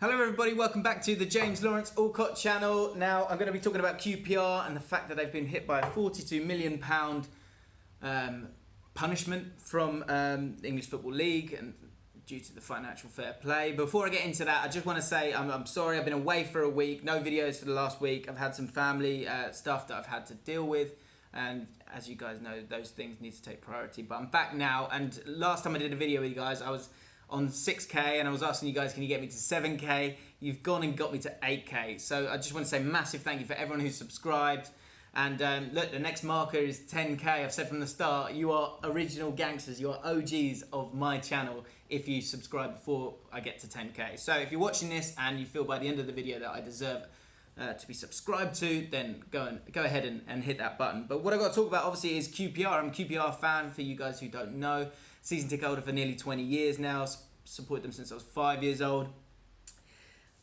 Hello everybody, welcome back to the James Lawrence Allcott channel. Now I'm going to be talking about QPR and the fact that they've been hit by a £42 million punishment from the English Football League and due to the financial fair play. Before I get into that, I just want to say I'm sorry, I've been away for a week, no videos for the last week. I've had some family stuff that I've had to deal with, and as you guys know, those things need to take priority. But I'm back now, and last time I did a video with you guys, I was on 6k and I was asking you guys, can you get me to 7k? You've gone and got me to 8k. So I just want to say massive thank you for everyone who's subscribed. And look, the next marker is 10k. I've said from the start, you are original gangsters, you are OGs of my channel if you subscribe before I get to 10k. So if you're watching this and you feel by the end of the video that I deserve to be subscribed to, then go ahead and hit that button. But what I've got to talk about obviously is QPR. I'm a QPR fan for you guys who don't know. Season ticket holder for nearly 20 years now. Supported them since I was 5 years old.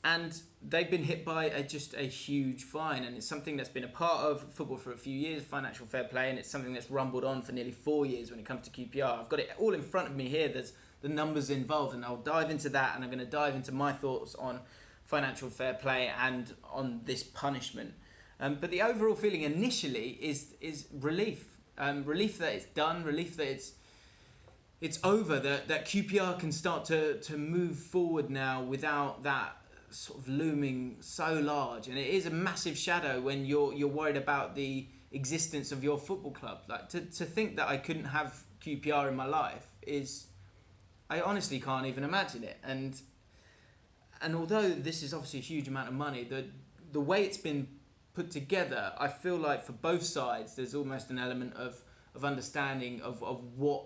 And they've been hit by just a huge fine, and it's something that's been a part of football for a few years, financial fair play, and it's something that's rumbled on for nearly 4 years when it comes to QPR. I've got it all in front of me here. There's the numbers involved, and I'll dive into that, and I'm going to dive into my thoughts on financial fair play and on this punishment. But the overall feeling initially is relief. Relief that it's done, relief that it's over, that QPR can start to move forward now without that sort of looming so large. And it is a massive shadow when you're worried about the existence of your football club. Like to think that I couldn't have QPR in my life I honestly can't even imagine it. And although this is obviously a huge amount of money, the way it's been put together, I feel like for both sides there's almost an element of understanding of what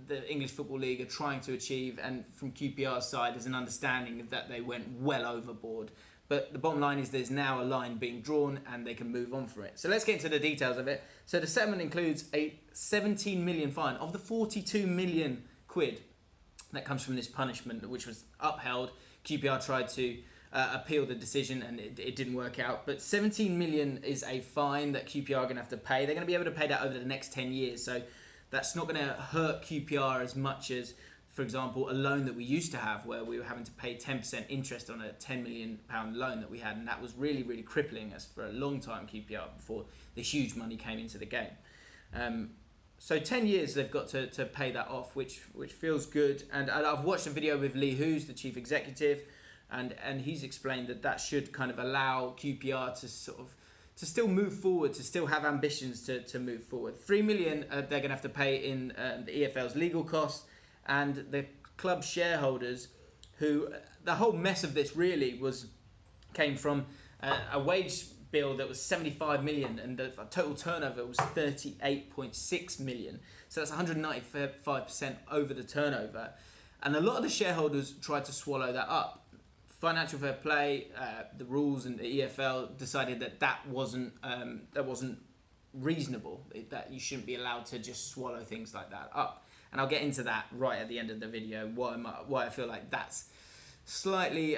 the English Football League are trying to achieve, and from QPR's side there's an understanding of that they went well overboard. But the bottom line is there's now a line being drawn and they can move on for it. So let's get into the details of it. So the settlement includes a 17 million fine of the 42 million quid that comes from this punishment, which was upheld. QPR tried to appeal the decision and it didn't work out. But 17 million is a fine that QPR are going to have to pay. They're going to be able to pay that over the next 10 years. So that's not going to hurt QPR as much as, for example, a loan that we used to have where we were having to pay 10% interest on a £10 million loan that we had. And that was really, really crippling us for a long time, QPR, before the huge money came into the game. So 10 years they've got to pay that off, which feels good. And I've watched a video with Lee, who's the chief executive, and he's explained that should kind of allow QPR to still move forward, to still have ambitions to move forward. 3 million they're going to have to pay in the EFL's legal costs, and the club shareholders, who the whole mess of this really came from a wage bill that was 75 million and the total turnover was 38.6 million. So that's 195% over the turnover. And a lot of the shareholders tried to swallow that up. Financial fair play, the rules and the EFL decided that wasn't reasonable, that you shouldn't be allowed to just swallow things like that up. And I'll get into that right at the end of the video, why I feel like that's slightly,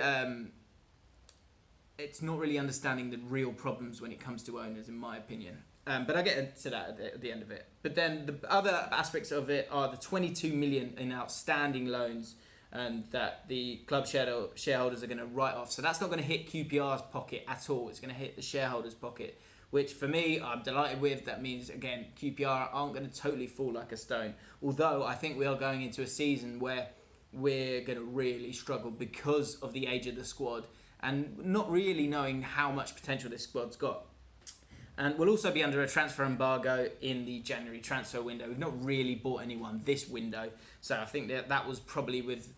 it's not really understanding the real problems when it comes to owners, in my opinion. But I'll get into that at the end of it. But then the other aspects of it are the 22 million in outstanding loans that the club shareholders are going to write off. So that's not going to hit QPR's pocket at all. It's going to hit the shareholders' pocket, which for me, I'm delighted with. That means, again, QPR aren't going to totally fall like a stone. Although I think we are going into a season where we're going to really struggle because of the age of the squad and not really knowing how much potential this squad's got. And we'll also be under a transfer embargo in the January transfer window. We've not really bought anyone this window. So I think that was probably with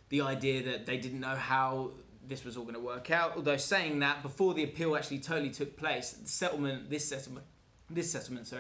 the idea that they didn't know how this was all going to work out. Although saying that, before the appeal actually totally took place, this settlement,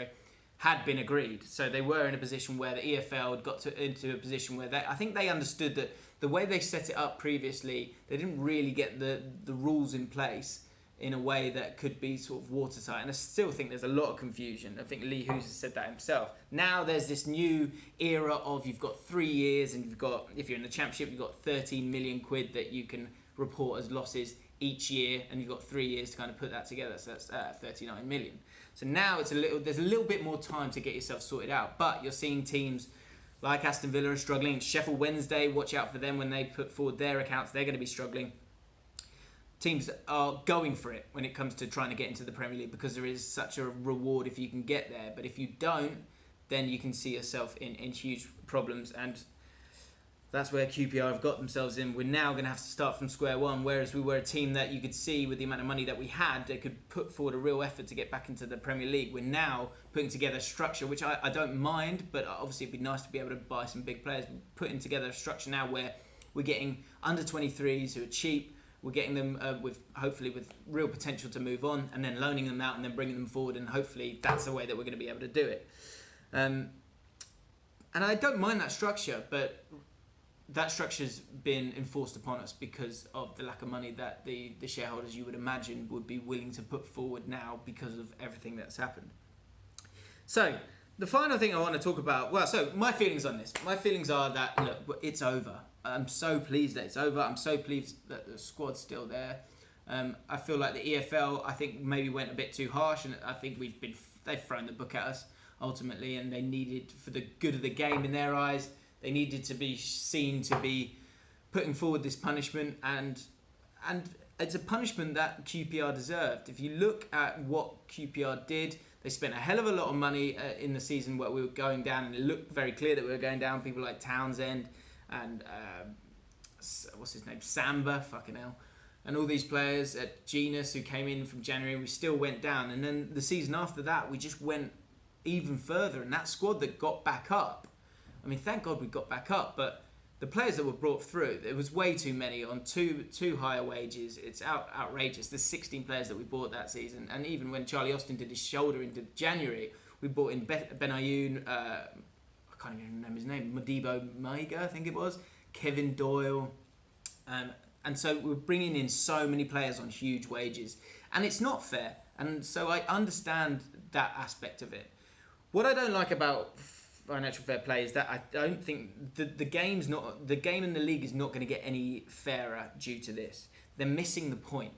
had been agreed. So they were in a position where the EFL had got into a position where I think they understood that the way they set it up previously, they didn't really get the rules in place in a way that could be sort of watertight. And I still think there's a lot of confusion. I think Lee Hoos has said that himself. Now there's this new era of you've got 3 years and you've got, if you're in the championship, you've got 13 million quid that you can report as losses each year, and you've got 3 years to kind of put that together. So that's 39 million. So now there's a little bit more time to get yourself sorted out. But you're seeing teams like Aston Villa are struggling. Sheffield Wednesday, watch out for them when they put forward their accounts. They're going to be struggling. Teams are going for it when it comes to trying to get into the Premier League because there is such a reward if you can get there. But if you don't, then you can see yourself in huge problems. And that's where QPR have got themselves in. We're now going to have to start from square one, whereas we were a team that you could see with the amount of money that we had, they could put forward a real effort to get back into the Premier League. We're now putting together a structure, which I don't mind, but obviously it'd be nice to be able to buy some big players. We're putting together a structure now where we're getting under 23s who are cheap. We're getting them hopefully with real potential to move on, and then loaning them out and then bringing them forward, and hopefully that's the way that we're going to be able to do it. And I don't mind that structure, but that structure's been enforced upon us because of the lack of money that the shareholders, you would imagine, would be willing to put forward now because of everything that's happened. So the final thing I want to talk about, so my feelings on this. My feelings are that, look, it's over. I'm so pleased that it's over. I'm so pleased that the squad's still there. I feel like the EFL, I think, maybe went a bit too harsh, and I think they've thrown the book at us ultimately, and they needed, for the good of the game in their eyes, they needed to be seen to be putting forward this punishment, and it's a punishment that QPR deserved. If you look at what QPR did, they spent a hell of a lot of money in the season where we were going down, and it looked very clear that we were going down. People like Townsend and what's his name, Samba, fucking hell, and all these players at Genus who came in from January, we still went down. And then the season after that, we just went even further, and that squad that got back up, I mean, thank God we got back up, but the players that were brought through, there was way too many on too higher wages. It's outrageous. There's 16 players that we bought that season, and even when Charlie Austin did his shoulder into January, we bought in Benayoun, I can't even remember his name, Modibo Maiga, I think it was, Kevin Doyle, and so we're bringing in so many players on huge wages, and it's not fair. And so I understand that aspect of it. What I don't like about financial fair play is that I don't think the game in the league is not going to get any fairer due to this. They're missing the point.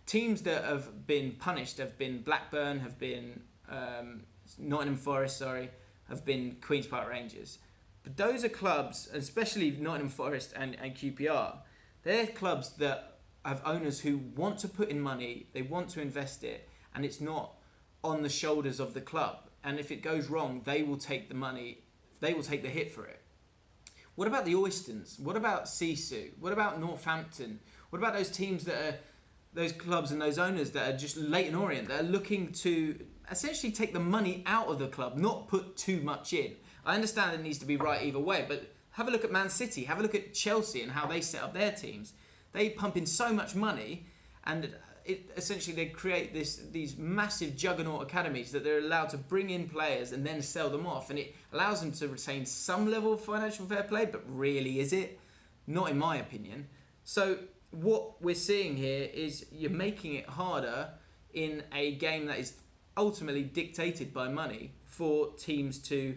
Teams that have been punished have been Blackburn, have been Nottingham Forest, have been Queen's Park Rangers. But those are clubs, especially Nottingham Forest and QPR, they're clubs that have owners who want to put in money, they want to invest it, and it's not on the shoulders of the club. And if it goes wrong, they will take the money, they will take the hit for it. What about the Oystons? What about Sisu? What about Northampton? What about those teams that are, those clubs and those owners that are just Leyton Orient, that are looking to essentially take the money out of the club, not put too much in? I understand it needs to be right either way, but have a look at Man City, have a look at Chelsea and how they set up their teams. They pump in so much money, and essentially they create these massive juggernaut academies that they're allowed to bring in players and then sell them off, and it allows them to retain some level of financial fair play, but really is it? Not in my opinion. So what we're seeing here is you're making it harder in a game that is ultimately dictated by money for teams to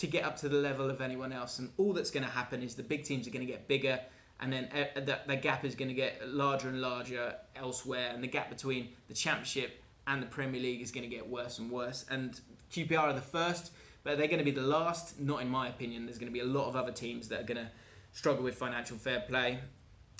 get up to the level of anyone else, and all that's going to happen is the big teams are going to get bigger, and then the gap is going to get larger and larger elsewhere, and the gap between the Championship and the Premier League is going to get worse and worse. And QPR are the first, but they're going to be the last, not in my opinion. There's going to be a lot of other teams that are going to struggle with financial fair play.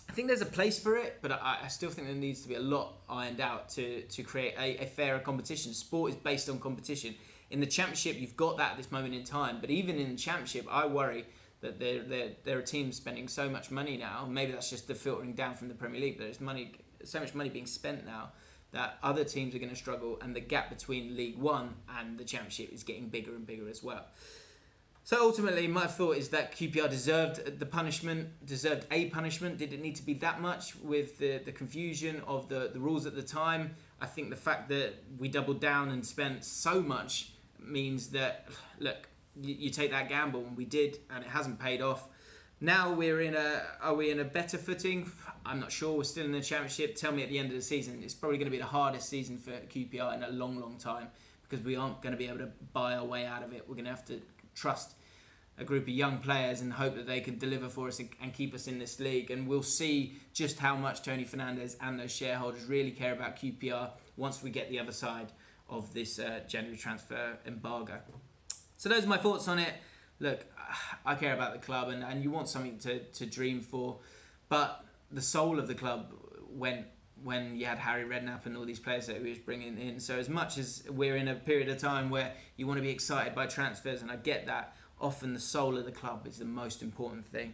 I think there's a place for it, but I still think there needs to be a lot ironed out to create a fairer competition. Sport is based on competition. In the Championship, you've got that at this moment in time, but even in the Championship, I worry that there are teams spending so much money now. Maybe that's just the filtering down from the Premier League, but there's so much money being spent now that other teams are going to struggle, and the gap between League One and the Championship is getting bigger and bigger as well. So ultimately, my thought is that QPR deserved a punishment. Did it need to be that much with the confusion of the rules at the time? I think the fact that we doubled down and spent so much means that, look, you take that gamble, and we did, and it hasn't paid off. Now are we in a better footing? I'm not sure. We're still in the Championship. Tell me at the end of the season, it's probably going to be the hardest season for QPR in a long, long time, because we aren't going to be able to buy our way out of it. We're going to have to trust a group of young players and hope that they can deliver for us and keep us in this league. And we'll see just how much Tony Fernandes and those shareholders really care about QPR once we get the other side of this January transfer embargo. So those are my thoughts on it. look, I care about the club, and you want something to dream for, but the soul of the club went when you had Harry Redknapp and all these players that he was bringing in. So as much as we're in a period of time where you want to be excited by transfers, and I get that, often the soul of the club is the most important thing.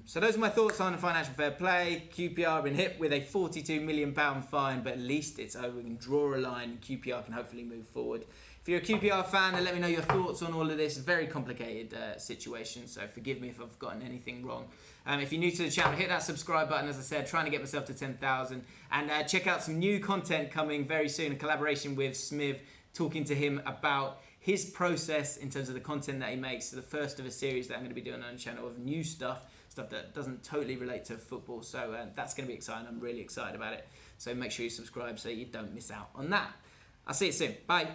So those are my thoughts on the financial fair play. QPR have been hit with a £42 million fine, but at least it's over. We can draw a line. QPR can hopefully move forward. If you're a QPR fan, then let me know your thoughts on all of this. Very complicated situation, so forgive me if I've gotten anything wrong. If you're new to the channel, hit that subscribe button. As I said, trying to get myself to 10,000. And check out some new content coming very soon, in collaboration with Smiv, talking to him about his process in terms of the content that he makes. So the first of a series that I'm going to be doing on the channel of new stuff that doesn't totally relate to football. So that's going to be exciting. I'm really excited about it. So make sure you subscribe so you don't miss out on that. I'll see you soon. Bye.